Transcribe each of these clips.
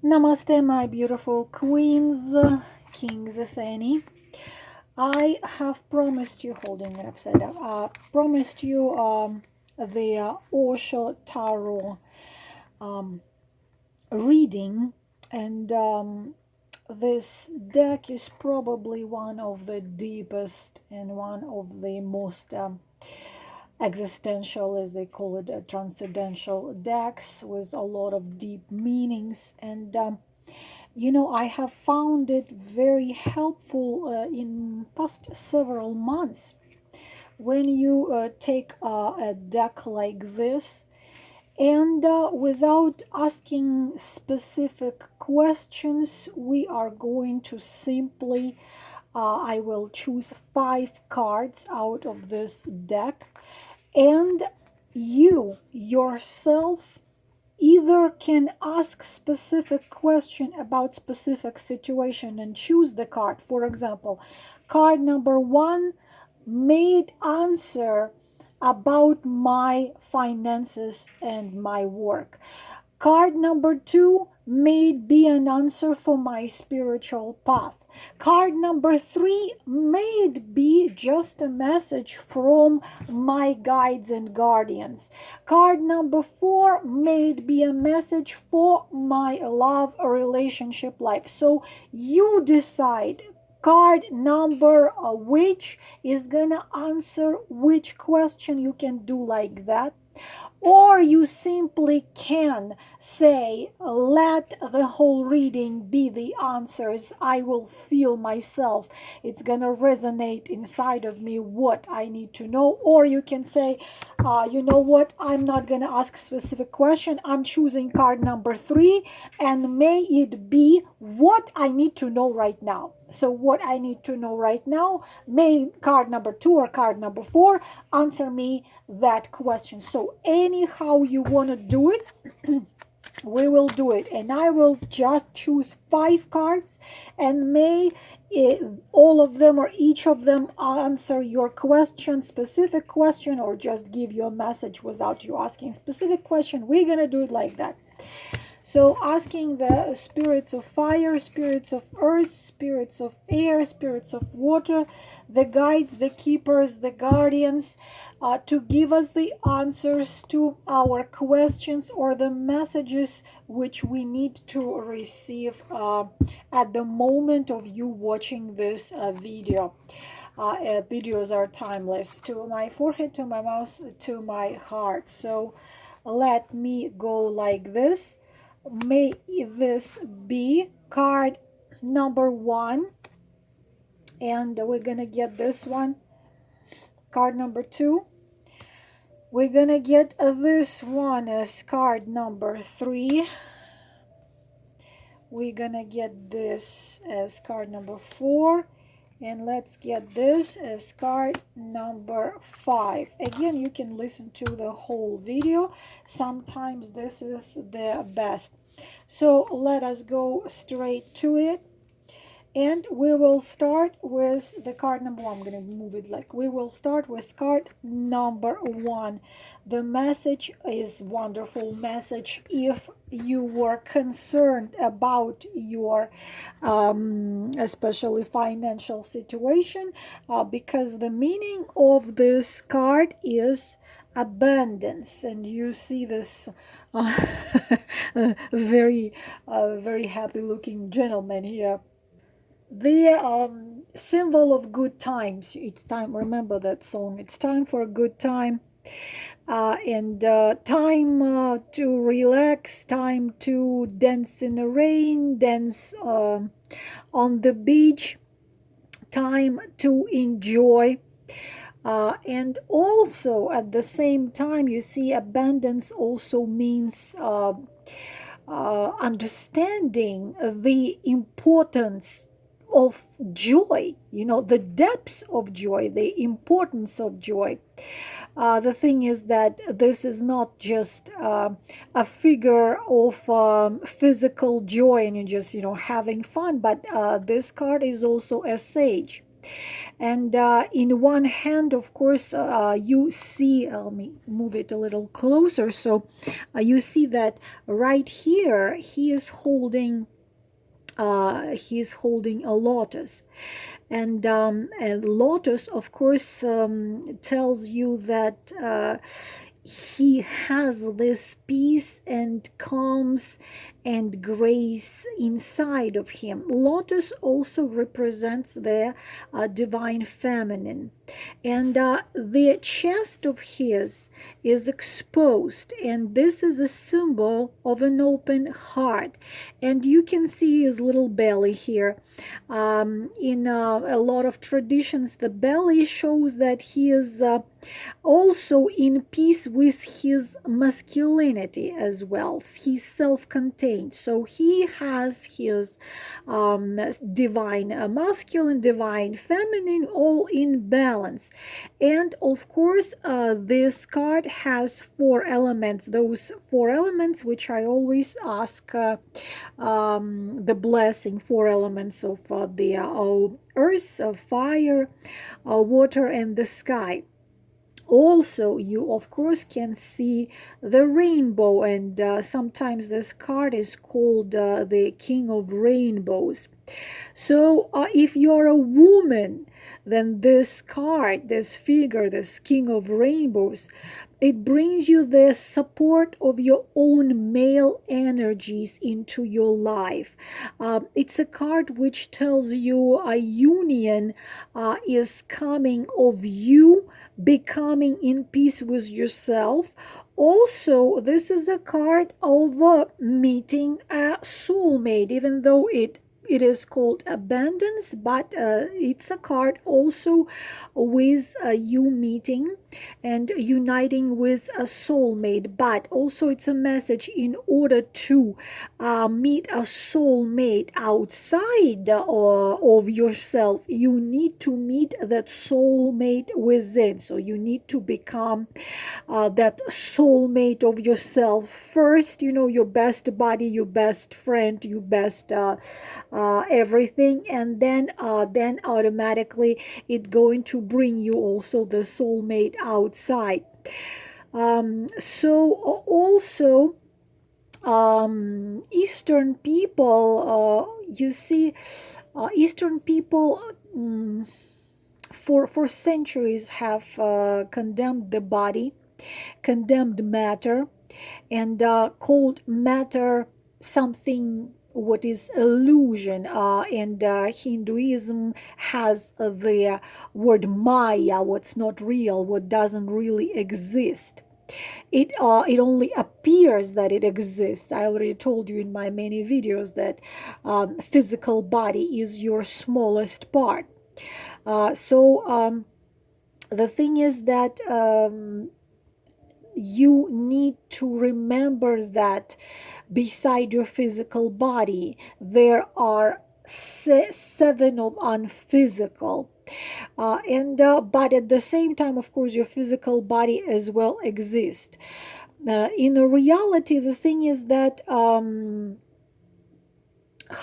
Namaste, my beautiful queens, kings, if any. I have promised you, holding it upside down, promised you the Osho Tarot reading, and this deck is probably one of the deepest and one of the most existential, as they call it, transcendental decks with a lot of deep meanings. And I have found it very helpful in past several months. When you take a deck like this, and without asking specific questions, we are going to simply, I will choose 5 cards out of this deck, and you yourself either can ask specific question about specific situation and choose the card. For example, card number 1 made answer about my finances and my work. Card number 2 may be an answer for my spiritual path. Card number 3 may be just a message from my guides and guardians. Card number 4 may be a message for my love relationship life. So you decide card number which is gonna answer which question. You can do like that, or you simply can say, let the whole reading be the answers. I will feel myself. It's going to resonate inside of me what I need to know. Or you can say, you know what, I'm not going to ask a specific question. I'm choosing card number 3, and may it be what I need to know right now. So what I need to know right now, may card number 2 or card number 4 answer me that question. So anyhow you want to do it, we will do it, and I will just choose 5 cards, and may all of them or each of them answer your question, specific question, or just give you a message without you asking specific question. We're gonna do it like that. So asking the spirits of fire, spirits of earth, spirits of air, spirits of water, the guides, the keepers, the guardians, to give us the answers to our questions or the messages which we need to receive at the moment of you watching this video. Videos are timeless. To my forehead, to my mouth, to my heart. So let me go like this. May this be card number 1, and we're gonna get this one. Card number 2, we're gonna get this one as card number 3. We're gonna get this as card number 4, and let's get this as card number 5. Again, you can listen to the whole video. Sometimes this is the best. So let us go straight to it, and we will start with the card number 1. I'm going to move it like we will start with card number 1. The message is wonderful message if you were concerned about your especially financial situation, because the meaning of this card is abundance, and you see this very very happy looking gentleman here, the symbol of good times. It's time, remember that song, it's time for a good time, and time to relax, time to dance in the rain, dance on the beach, time to enjoy. And also at the same time, you see abundance also means understanding the importance of joy, the depths of joy, the importance of joy. The thing is that this is not just a figure of physical joy and you're just having fun, but this card is also a sage. And in one hand, of course, you see, let me move it a little closer. So you see that right here, he's holding a lotus. And a lotus, of course, tells you that he has this peace and calms and grace inside of him. Lotus also represents the divine feminine. And the chest of his is exposed, and this is a symbol of an open heart. And you can see his little belly here. In a lot of traditions, the belly shows that he is also in peace with his masculinity as well. He's self-contained, so he has his divine masculine, divine feminine, all in balance. And of course, this card has four elements, those four elements which I always ask the blessing, four elements of the earth, fire, water, and the sky. Also, you of course can see the rainbow, and sometimes this card is called the King of Rainbows. So if you're a woman, then this card, this figure, this King of Rainbows, it brings you the support of your own male energies into your life. It's a card which tells you a union is coming of you becoming in peace with yourself. Also, this is a card of meeting a soulmate, even though it is called abundance, but it's a card also with you meeting and uniting with a soulmate. But also it's a message in order to meet a soulmate outside of yourself, you need to meet that soulmate within. So you need to become that soulmate of yourself first, your best buddy, your best friend, your best everything, and then automatically it going to bring you also the soulmate outside. So also Eastern people, you see, Eastern people for centuries have condemned the body, condemned matter, and called matter something what is illusion. And Hinduism has the word Maya, what's not real, what doesn't really exist. It only appears that it exists. I already told you in my many videos that physical body is your smallest part. So the thing is that you need to remember that beside your physical body there are seven of unphysical, and but at the same time, of course, your physical body as well exists. In reality, the thing is that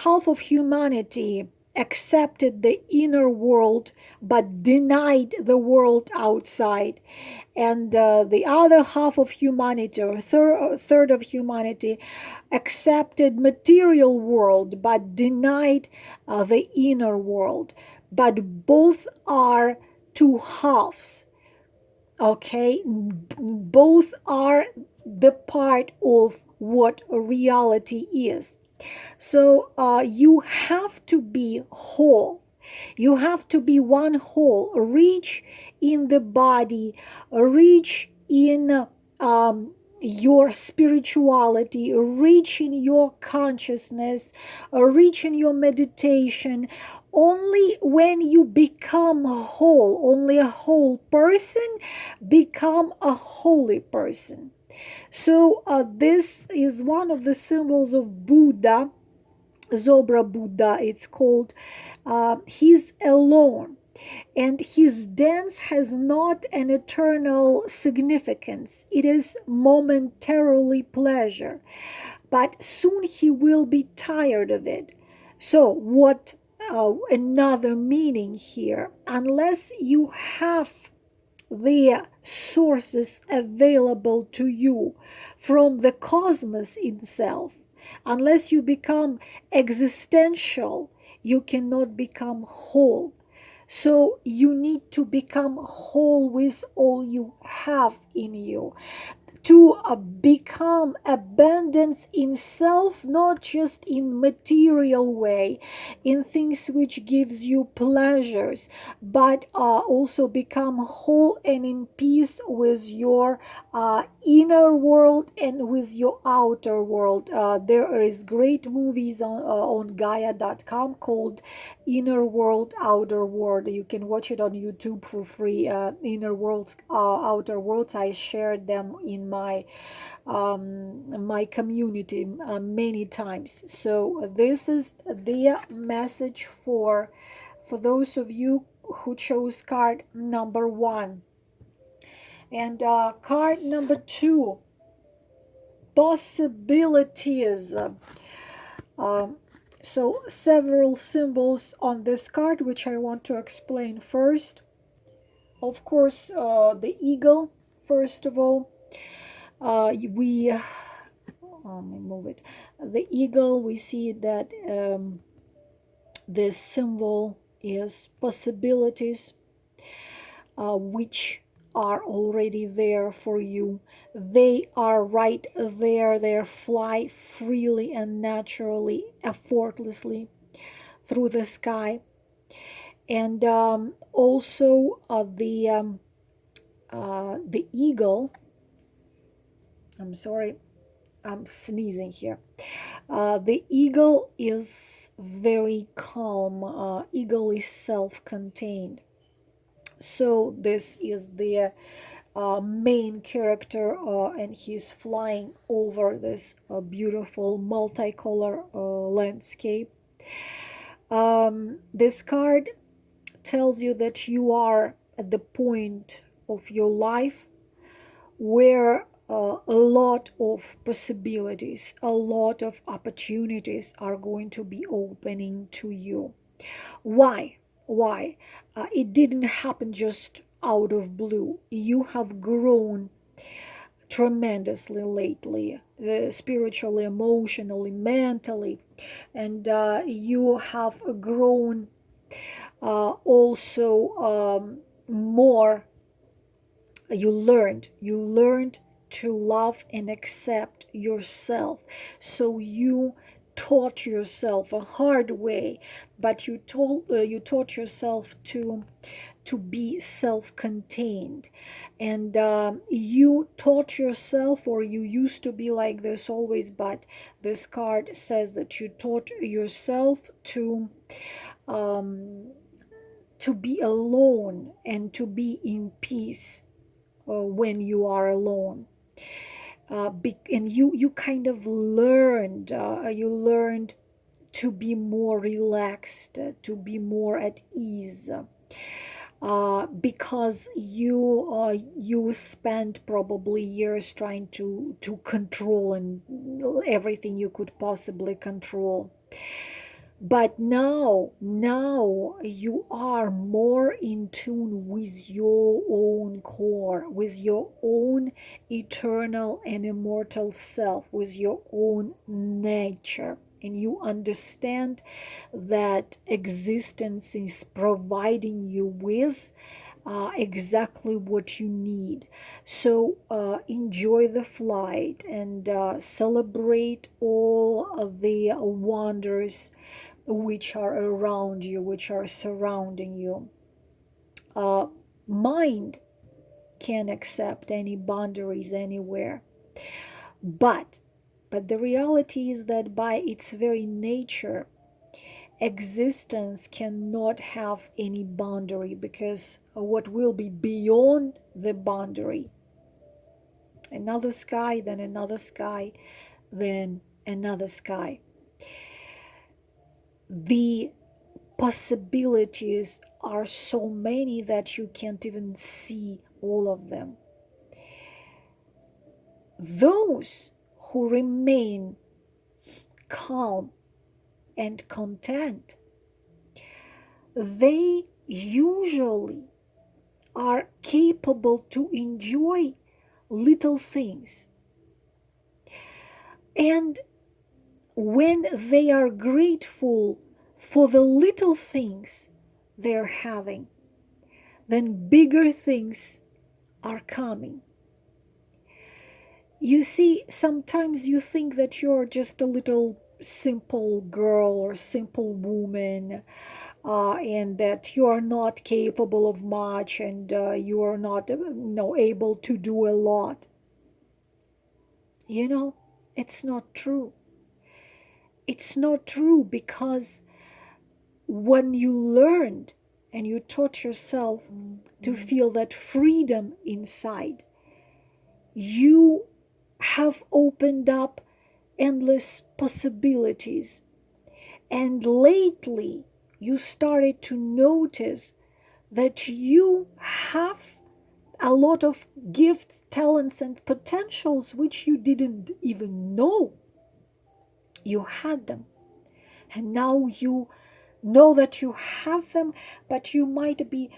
half of humanity accepted the inner world but denied the world outside, and the other half of humanity, or third of humanity, accepted material world but denied the inner world. But both are two halves, okay? Both are the part of what reality is. So you have to be whole. You have to be one whole, rich in the body, rich in your spirituality, rich in your consciousness, rich in your meditation. Only when you become whole, only a whole person become a holy person. So this is one of the symbols of Buddha, Zobra Buddha, it's called. He's alone, and his dance has not an eternal significance. It is momentarily pleasure, but soon he will be tired of it. So what another meaning here. Unless you have the sources available to you from the cosmos itself, unless you become existential, you cannot become whole. So you need to become whole with all you have in you, to become abundance in self, not just in material way, in things which gives you pleasures, but also become whole and in peace with your inner world and with your outer world. There is great movies on Gaia.com called Inner World, Outer World. You can watch it on YouTube for free. Inner Worlds, Outer Worlds. I shared them in my community many times. So this is the message for those of you who chose card number one. And card number two, possibilities. Um, so several symbols on this card, which I want to explain first. Of course, the eagle, first of all. Let me move it. The eagle, we see that this symbol is possibilities, which are already there for you. They are right there. They fly freely and naturally, effortlessly through the sky. And also the eagle. I'm sorry, I'm sneezing here. The eagle is very calm. Eagle is self-contained. So this is the main character, and he's flying over this beautiful multicolor landscape. This card tells you that you are at the point of your life where a lot of possibilities, a lot of opportunities are going to be opening to you. Why? Why? It didn't happen just out of blue. You have grown tremendously lately, spiritually, emotionally, mentally, and you have grown also more. You learned to love and accept yourself. So you taught yourself a hard way, but you taught yourself to be self-contained. And you taught yourself, or you used to be like this always, but this card says that you taught yourself to be alone and to be in peace when you are alone. And you kind of learned to be more relaxed, to be more at ease, because you spent probably years trying to control and everything you could possibly control. But now you are more in tune with your own core, with your own eternal and immortal self, with your own nature. And you understand that existence is providing you with exactly what you need. So enjoy the flight and celebrate all of the wonders which are around you, which are surrounding you. Uh, Mind can accept any boundaries anywhere, but the reality is that by its very nature, existence cannot have any boundary, because what will be beyond the boundary, another sky, then another sky, then another sky. The possibilities are so many that you can't even see all of them. Those who remain calm and content they usually are capable to enjoy little things. And when they are grateful for the little things they're having, then bigger things are coming. You see, sometimes you think that you're just a little simple girl or simple woman, and that you are not capable of much, and you are not able to do a lot. You know, it's not true. It's not true, because when you learned and you taught yourself to feel that freedom inside, you have opened up endless possibilities. And lately, you started to notice that you have a lot of gifts, talents, and potentials which you didn't even know you had them. And now you know that you have them, but you might be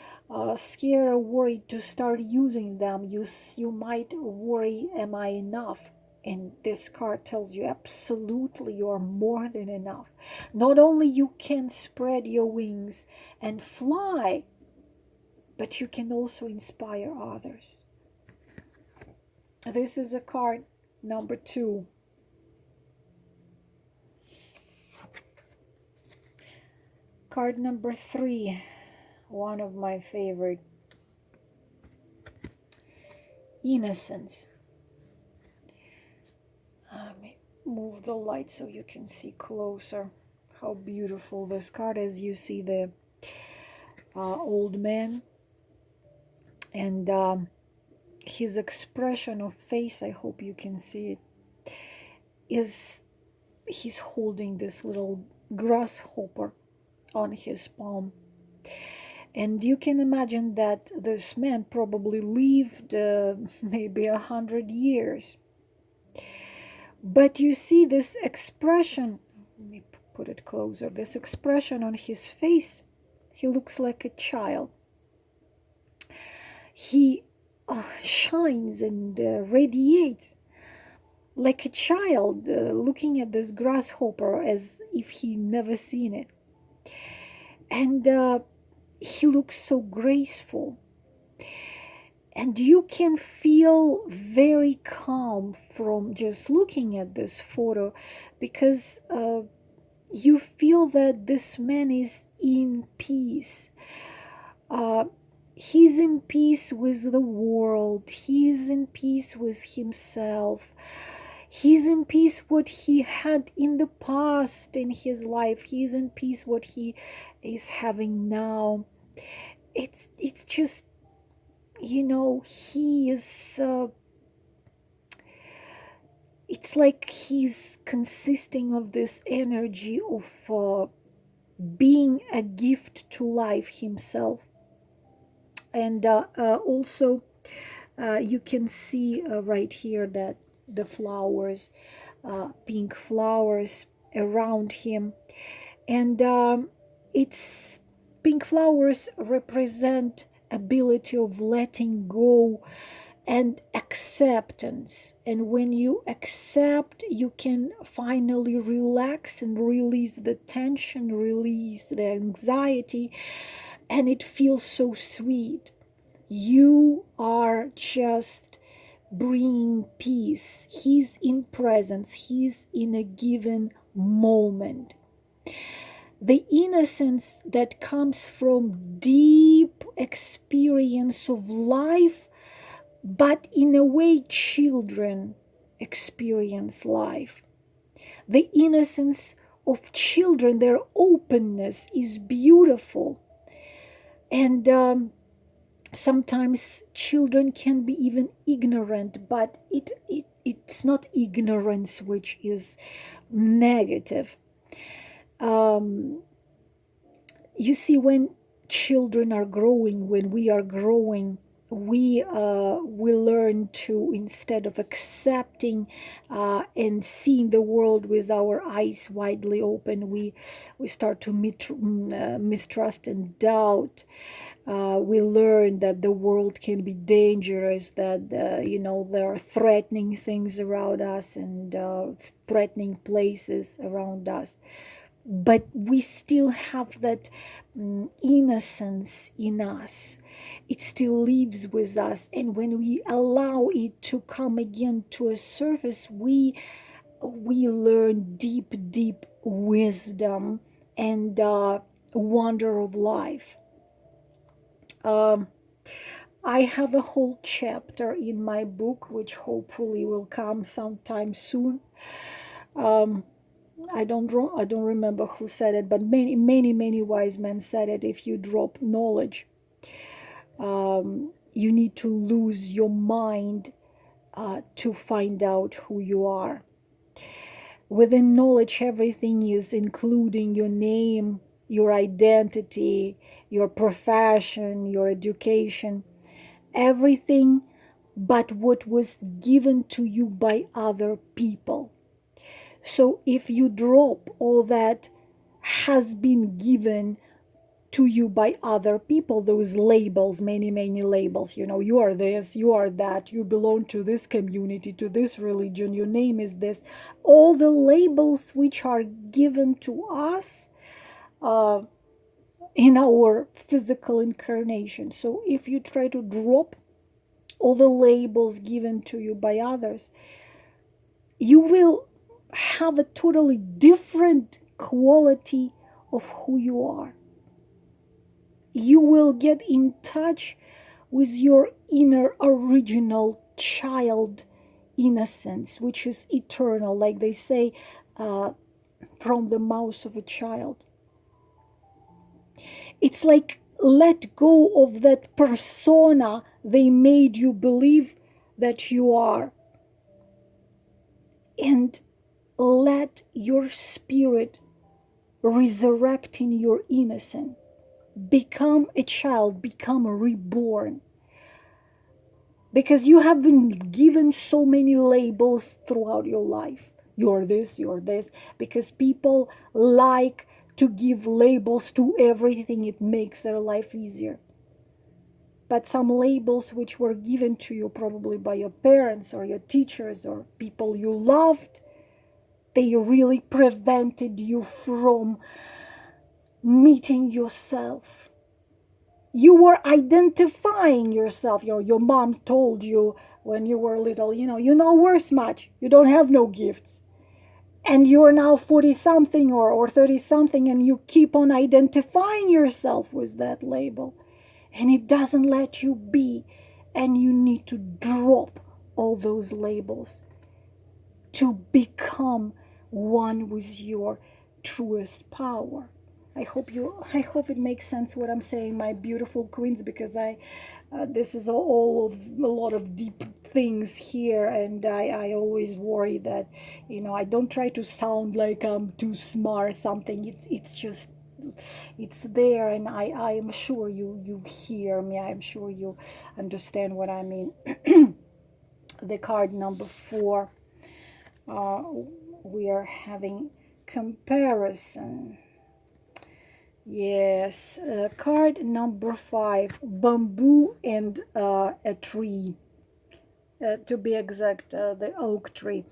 scared or worried to start using them. You might worry, am I enough? And this card tells you absolutely you are more than enough. Not only you can spread your wings and fly, but you can also inspire others. This is a card number 2. Card number 3, one of my favorite, innocence. Let me move the light so you can see closer how beautiful this card is. You see the old man, and his expression of face, I hope you can see it, is he's holding this little grasshopper on his palm. And you can imagine that this man probably lived maybe 100 years. But you see this expression, let me put it closer, this expression on his face, he looks like a child. He shines and radiates like a child, looking at this grasshopper as if he never seen it. And he looks so graceful. And you can feel very calm from just looking at this photo, because you feel that this man is in peace. He's in peace with the world. He's in peace with himself. He's in peace what he had in the past in his life. He's in peace what he is having now. It's just, he is it's like he's consisting of this energy of being a gift to life himself. And also you can see right here that the flowers, pink flowers around him, and it's pink flowers represent ability of letting go and acceptance. And when you accept, you can finally relax and release the tension, release the anxiety, and it feels so sweet. You are just bringing peace. He's in presence, he's in a given moment. The innocence that comes from deep experience of life, but in a way children experience life. The innocence of children, their openness is beautiful. And sometimes children can be even ignorant, but it's not ignorance which is negative. You see, when children are growing, when we are growing, we learn to, instead of accepting and seeing the world with our eyes widely open, we start to mistrust and doubt. We learn that the world can be dangerous, that there are threatening things around us, and threatening places around us, but we still have that innocence in us. It still lives with us, and when we allow it to come again to a surface, we learn deep, deep wisdom and wonder of life. um, I have a whole chapter in my book, which hopefully will come sometime soon. um, I don't remember who said it, but many, many, many wise men said it. If you drop knowledge, you need to lose your mind to find out who you are. Within knowledge, everything is, including your name, your identity, your profession, your education, everything but what was given to you by other people. So if you drop all that has been given to you by other people, those labels, many, many labels, you are this, you are that, you belong to this community, to this religion, your name is this, all the labels which are given to us uh, in our physical incarnation. So if you try to drop all the labels given to you by others, you will have a totally different quality of who you are. You will get in touch with your inner original child innocence, which is eternal, like they say, uh, from the mouth of a child. It's like let go of that persona they made you believe that you are, and let your spirit resurrect in your innocence. Become a child, become reborn. Because you have been given so many labels throughout your life. You're this, you're this. Because people like to give labels to everything, it makes their life easier. But some labels which were given to you probably by your parents or your teachers or people you loved, they really prevented you from meeting yourself. You were identifying yourself. Your mom told you when you were little, you're not worth much. You don't have no gifts. And you're now 40 something or 30 something, and you keep on identifying yourself with that label. And it doesn't let you be. And you need to drop all those labels to become one with your truest power. I hope it makes sense what I'm saying, my beautiful queens, because I this is all of a lot of deep things here, and I always worry that I don't try to sound like I'm too smart something. It's just it's there, and I am sure you hear me. I'm sure you understand what I mean. The card number 4, uh, we are having comparison. Yes, card number 5, bamboo and a tree. To be exact, the oak tree,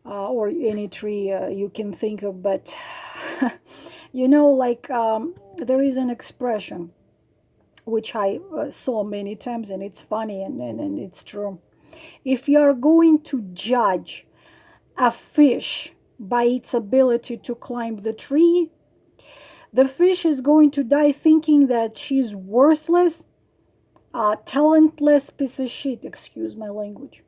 or any tree you can think of. But like there is an expression which I saw many times, and it's funny, and it's true. If you are going to judge a fish by its ability to climb the tree, the fish is going to die thinking that she's worthless, a talentless piece of shit, excuse my language.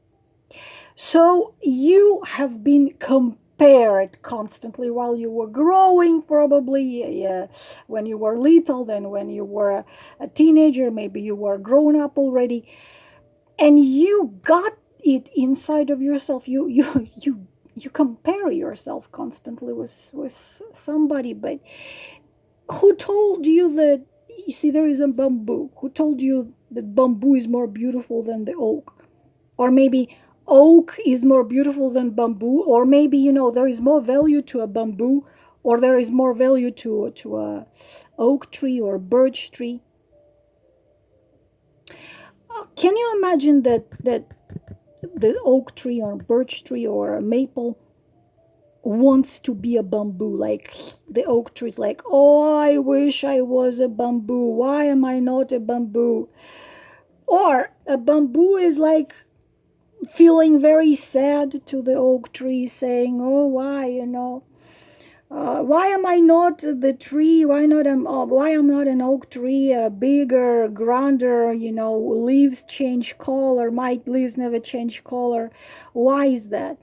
So you have been compared constantly while you were growing, probably when you were little, then when you were a teenager, maybe you were grown up already, and you got it inside of yourself. You compare yourself constantly with somebody, but who told you that? You see, there is a bamboo. Who told you that bamboo is more beautiful than the oak. Or maybe oak is more beautiful than bamboo. Or maybe, there is more value to a bamboo, or there is more value to a oak tree or birch tree. Can you imagine that the oak tree or birch tree or a maple wants to be a bamboo? Like the oak tree is like, oh, I wish I was a bamboo. Why am I not a bamboo? Or a bamboo is like feeling very sad to the oak tree, saying, oh, why am I not the tree? Why am not an oak tree? Bigger, grander. Leaves change color. My leaves never change color. Why is that?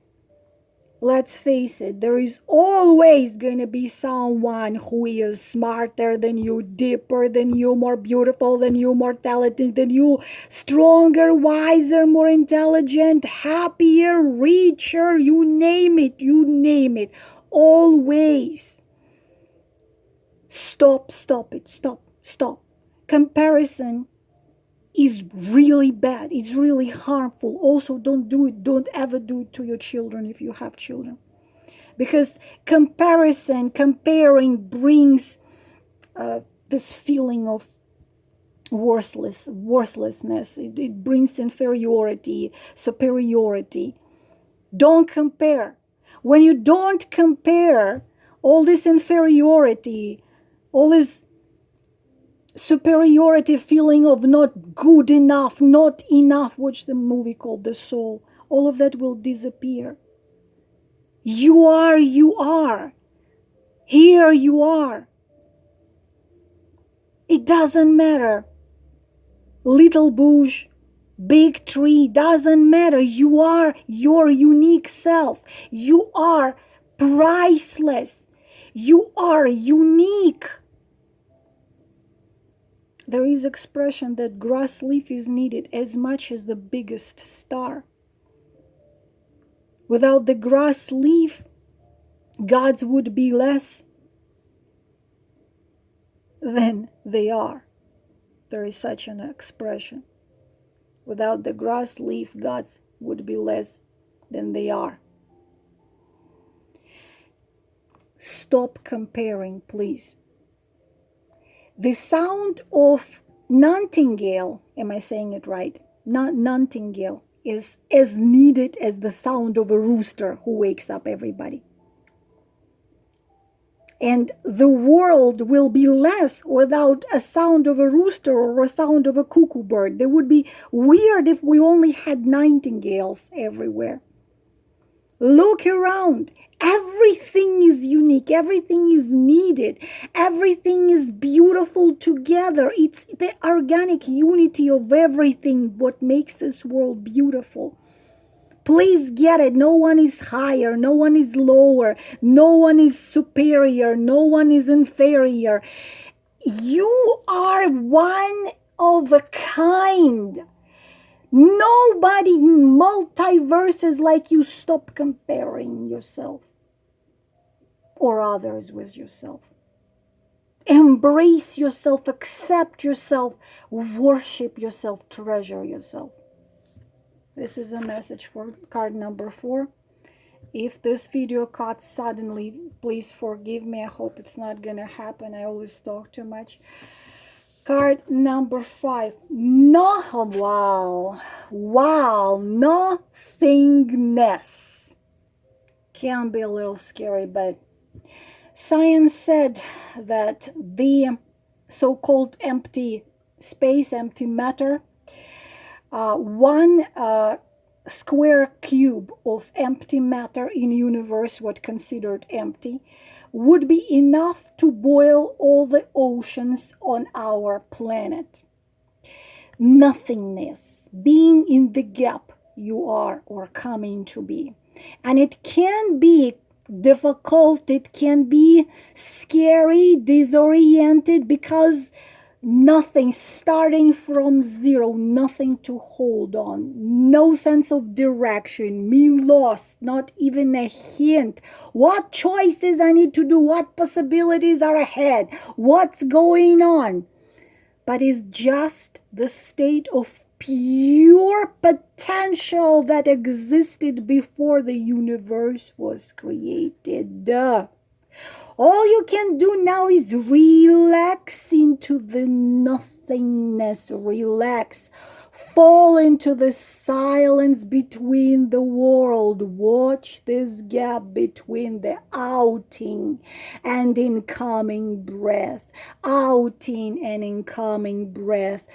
Let's face it, there is always going to be someone who is smarter than you, deeper than you, more beautiful than you, more talented than you, stronger, wiser, more intelligent, happier, richer, you name it, always. Stop it, stop. Comparison is really bad. It's really harmful. Also, don't do it. Don't ever do it to your children if you have children. Because comparing brings this feeling of worthlessness. It brings inferiority, superiority. Don't compare. When you don't compare, all this inferiority, all this superiority feeling of not good enough, not enough, watch the movie called The Soul, all of that will disappear. You are. Here you are. It doesn't matter. Little bush, big tree, doesn't matter. You are your unique self. You are priceless. You are unique. There is expression that grass leaf is needed as much as the biggest star. Without the grass leaf, gods would be less than they are. There is such an expression. Without the grass leaf, gods would be less than they are. Stop comparing, please. The sound of nightingale, am I saying it right? Nightingale is as needed as the sound of a rooster who wakes up everybody. And the world will be less without a sound of a rooster or a sound of a cuckoo bird. They would be weird if we only had nightingales everywhere. Look around. Everything is unique. Everything is needed. Everything is beautiful together. It's the organic unity of everything what makes this world beautiful. Please get it. No one is higher. No one is lower. No one is superior. No one is inferior. You are one of a kind. Nobody in multiverses like you. Stop comparing yourself or others with yourself. Embrace yourself, accept yourself, worship yourself, treasure yourself. This is a message for card number 4. If this video cut suddenly, please forgive me. I hope it's not gonna happen. I always talk too much. Card number 5. Wow, nothingness. Can be a little scary, but science said that the so-called empty space, empty matter, one square cube of empty matter in universe, what considered empty, would be enough to boil all the oceans on our planet. Nothingness, being in the gap you are or coming to be. And it can be difficult, it can be scary, disoriented, because nothing, starting from zero, nothing to hold on, no sense of direction, me lost, not even a hint. What choices I need to do, what possibilities are ahead, what's going on. but is just the state of pure potential that existed before the universe was created. All you can do now is relax into the nothingness. Relax. Fall into the silence between the world. Watch this gap between the outing and incoming breath. Outing and incoming breath.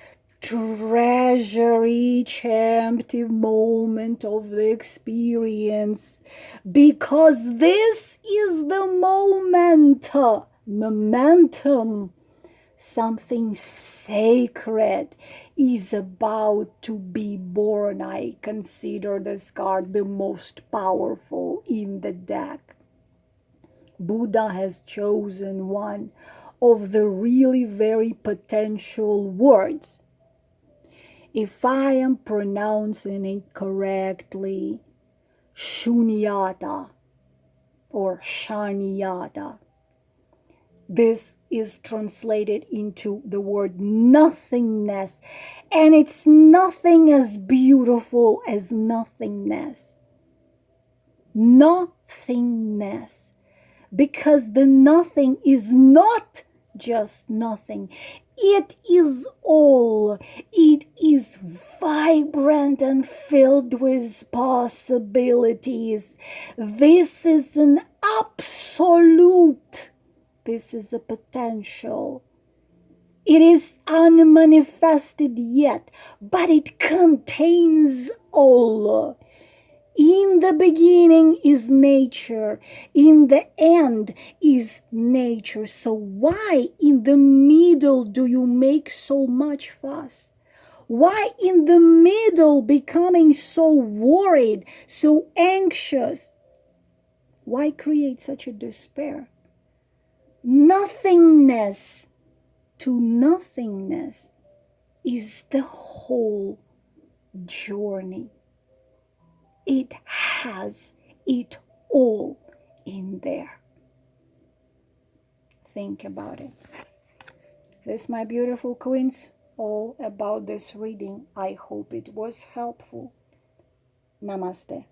Treasure each empty moment of the experience, because this is the moment, momentum. Something sacred is about to be born. I consider this card the most powerful in the deck. Buddha has chosen one of the really very potential words. If I am pronouncing it correctly, shunyata or shanyata. This is translated into the word nothingness, and it's nothing as beautiful as nothingness. Nothingness. Because the nothing is not just nothing. It is all. It is vibrant and filled with possibilities. This is an absolute. This is a potential. It is unmanifested yet, but it contains all. In the beginning is nature. In the end is nature. So why in the middle do you make so much fuss? Why in the middle becoming so worried, so anxious? Why create such a despair? Nothingness to nothingness is the whole journey. It has it all in there. Think about it. This, my beautiful queens, all about this reading. I hope it was helpful. Namaste.